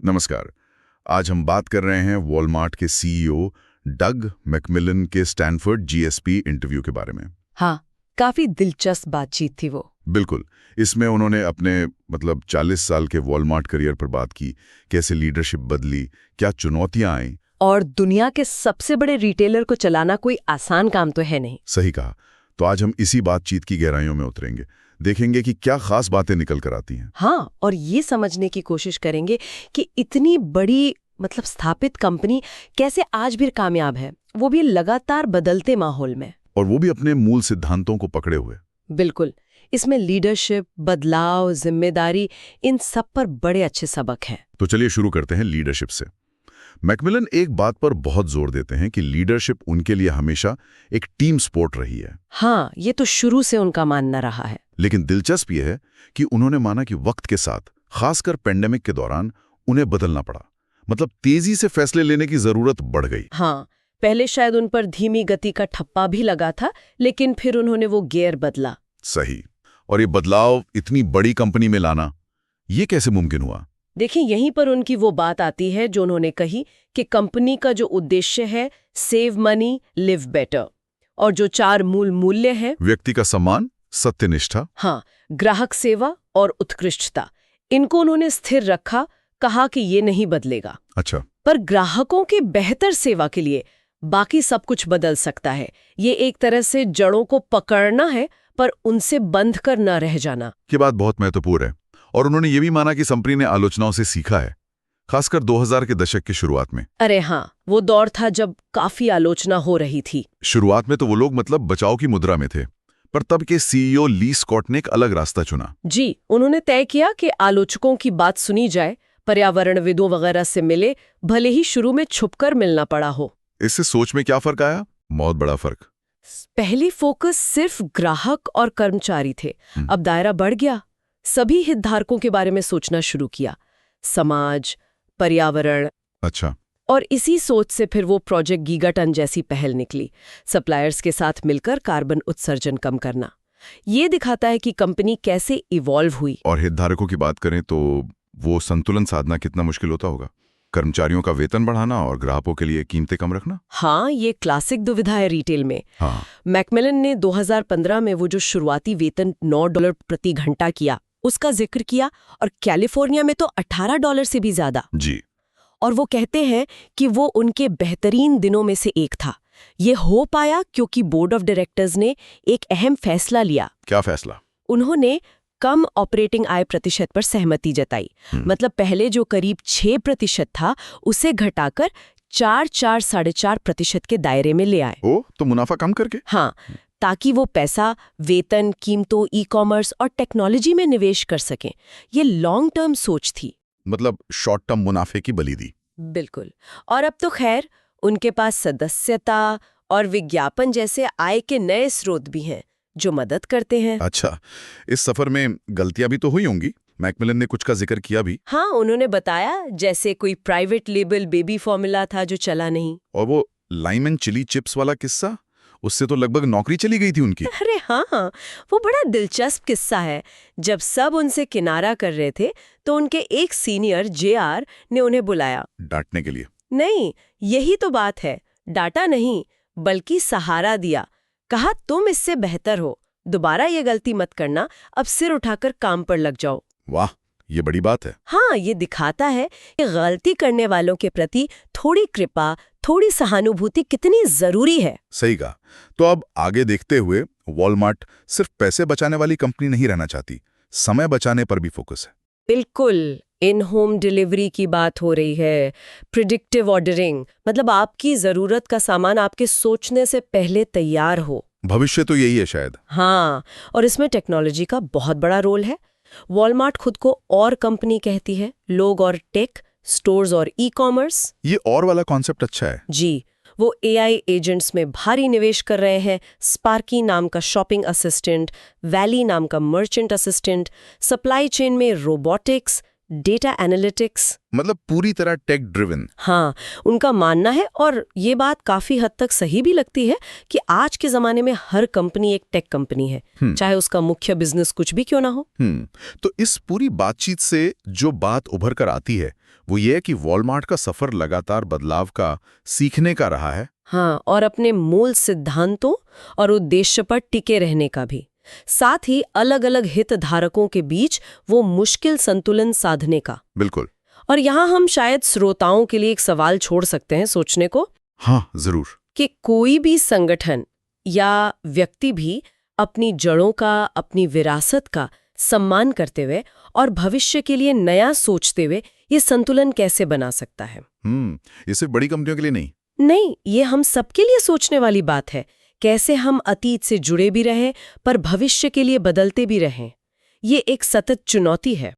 नमस्कार। आज हम बात कर रहे हैं वॉलमार्ट के सीईओ डग मैकमिलन के स्टैनफोर्ड जीएसपी इंटरव्यू के बारे में। हाँ, काफी दिलचस्प बातचीत थी वो। बिल्कुल। इसमें उन्होंने अपने 40 साल के वॉलमार्ट करियर पर बात की, कैसे लीडरशिप बदली, क्या चुनौतियां आईं। और दुनिया के सबसे बड़े रिटेलर को चलाना कोई आसान काम तो है नहीं। सही कहा। तो आज हम इसी बातचीत की गहराइयों में उतरेंगे, देखेंगे कि क्या खास बातें निकल कर आती हैं। हाँ, और ये समझने की कोशिश करेंगे कि इतनी बड़ी स्थापित कंपनी कैसे आज भी कामयाब है, वो भी लगातार बदलते माहौल में। और वो भी अपने मूल सिद्धांतों को पकड़े हुए। बिल्कुल। इसमें लीडरशिप, बदलाव, जिम्मेदारी, इन सब पर बड़े अच्छे सबक हैं। तो चलिए शुरू करते हैं लीडरशिप से। मैकमिलन एक बात पर बहुत जोर देते हैं कि लीडरशिप उनके लिए हमेशा एक टीम स्पोर्ट रही है। हाँ, ये तो शुरू से उनका मानना रहा है। लेकिन दिलचस्प यह है कि उन्होंने माना कि वक्त के साथ, खासकर पेंडेमिक के दौरान, उन्हें बदलना पड़ा। तेजी से फैसले लेने की जरूरत बढ़ गई। हाँ, पहले शायद उन पर धीमी गति का ठप्पा भी लगा था, लेकिन फिर उन्होंने वो गियर बदला। सही। और ये बदलाव इतनी बड़ी कंपनी में लाना, ये कैसे मुमकिन हुआ? देखिए, यहीं पर उनकी वो बात आती है जो उन्होंने कही कि कंपनी का जो उद्देश्य है, सेव मनी, लिव बेटर, और जो 4 मूल मूल्य हैं, व्यक्ति का सम्मान, सत्यनिष्ठा, हाँ, ग्राहक सेवा और उत्कृष्टता, इनको उन्होंने स्थिर रखा। कहा कि ये नहीं बदलेगा। अच्छा। पर ग्राहकों के बेहतर सेवा के लिए बाकी सब कुछ बदल सकता है। ये एक तरह से जड़ों को पकड़ना है, पर उनसे बंध कर न रह जाना। ये बात बहुत महत्वपूर्ण है। और उन्होंने ये भी माना कि कंपनी ने आलोचनाओं से सीखा है, खासकर 2000 के दशक की शुरुआत में। अरे हाँ, वो दौर था जब काफी आलोचना हो रही थी। शुरुआत में तो वो लोग बचाव की मुद्रा में थे, पर तब के सीईओ ली स्कॉट ने एक अलग रास्ता चुना। जी, उन्होंने तय किया कि आलोचकों की बात सुनी जाए, पर्यावरणविदों वगैरह से मिले, भले ही शुरू में छुपकर मिलना पड़ा हो। इससे सोच में क्या फर्क आया? बहुत बड़ा फर्क। पहली फोकस सिर्फ ग्राहक और कर्मचारी थे। अब दायरा बढ़ गया, सभी हितधारकों के बारे में सोचना शुरू किया, समाज, पर्यावरण। अच्छा। और इसी सोच से फिर वो प्रोजेक्ट गीगाटन जैसी पहल निकली, सप्लायर्स के साथ मिलकर कार्बन उत्सर्जन कम करना। ये दिखाता है कि कंपनी कैसे इवॉल्व हुई। और हितधारकों की बात करें तो वो संतुलन साधना कितना मुश्किल होता होगा, कर्मचारियों का वेतन बढ़ाना और ग्राहकों के लिए कीमतें कम रखना। हाँ, ये क्लासिक दुविधा है रिटेल में। हाँ। मैकमिलन ने 2015 में वो जो शुरुआती वेतन $9 प्रति घंटा किया, उसका जिक्र किया, और कैलिफोर्निया में तो $18 से भी ज्यादा। जी। और वो कहते हैं कि वो उनके बेहतरीन दिनों में से एक था। ये हो पाया क्योंकि बोर्ड ऑफ डायरेक्टर्स ने एक अहम फैसला लिया। क्या फैसला? उन्होंने कम ऑपरेटिंग आय प्रतिशत पर सहमति जताई। पहले जो करीब 6% था, उसे घटाकर 4-4.5% के दायरे में ले आए। ओ, तो मुनाफा कम करके? हाँ, ताकि वो पैसा वेतन, कीमतों, ई-कॉमर्स और टेक्नोलॉजी में निवेश कर सकें। ये लॉन्ग टर्म सोच थी। शॉर्ट टर्म मुनाफे की बलि दी। बिल्कुल। और अब तो खैर उनके पास सदस्यता और विज्ञापन जैसे आय के नए स्रोत भी हैं जो मदद करते हैं। अच्छा, इस सफर में गलतियां भी तो हुई होंगी। मैकमिलन ने कुछ का जिक्र किया भी। हाँ, उन्होंने बताया जैसे कोई प्राइवेट लेबल बेबी फॉर्मूला था जो चला नहीं। और वो लाइम एंड चिली चिप्स वाला किस्सा, उससे तो लगभग नौकरी चली गई थी उनकी। अरे हाँ, वो बड़ा दिलचस्प किस्सा है। जब सब उनसे किनारा कर रहे थे तो उनके एक सीनियर JR ने उन्हें बुलाया डांटने के लिए। नहीं, यही तो बात है, डांटा नहीं बल्कि सहारा दिया। कहा, तुम इससे बेहतर हो, दोबारा ये गलती मत करना, अब सिर उठाकर काम पर लग जाओ। वाह, ये बड़ी बात है। हाँ, ये दिखाता है कि गलती करने वालों के प्रति थोड़ी कृपा, थोड़ी सहानुभूति कितनी जरूरी है। सही कहा। तो अब आगे देखते हुए, वॉलमार्ट सिर्फ पैसे बचाने वाली कंपनी नहीं रहना चाहती, समय बचाने पर भी फोकस है। बिल्कुल। इन होम डिलीवरी की बात हो रही है, प्रिडिक्टिव ऑर्डरिंग, आपकी जरूरत का सामान आपके सोचने से पहले तैयार हो। भविष्य तो यही है शायद। हाँ, और इसमें टेक्नोलॉजी का बहुत बड़ा रोल है। वॉलमार्ट खुद को और कंपनी कहती है, लोग और टेक, स्टोर्स और ई-कॉमर्स। ये और वाला कॉन्सेप्ट अच्छा है। जी, वो AI एजेंट्स में भारी निवेश कर रहे हैं। स्पार्की नाम का शॉपिंग असिस्टेंट, वैली नाम का मर्चेंट असिस्टेंट, सप्लाई चेन में रोबोटिक्स, डेटा एनालिटिक्स, पूरी तरह टेक ड्रिवन। हाँ, उनका मानना है, और ये बात काफी हद तक सही भी लगती है, कि आज के जमाने में हर कंपनी एक टेक कंपनी है, चाहे उसका मुख्य बिजनेस कुछ भी क्यों ना हो। तो इस पूरी बातचीत से जो बात उभर कर आती है वो ये है कि वॉलमार्ट का सफर लगातार बदलाव का, सीखने का रहा है। हाँ, और अपने मूल सिद्धांतों और उद्देश्य पर टिके रहने का भी। साथ ही अलग-अलग हितधारकों के बीच वो मुश्किल संतुलन साधने का। बिल्कुल। और यहाँ हम शायद श्रोताओं के लिए एक सवाल छोड़ सकते हैं सोचने को, हाँ, जरूर। कि कोई भी संगठन या व्यक्ति भी अपनी जड़ों का, अपनी विरासत का सम्मान करते हुए और भविष्य के लिए नया सोचते हुए ये संतुलन कैसे बना सकता है? ये सिर्फ बड़ी कंपनियों के लिए नहीं। नहीं, ये हम सबके लिए सोचने वाली बात है। कैसे हम अतीत से जुड़े भी रहें पर भविष्य के लिए बदलते भी रहें। ये एक सतत चुनौती है।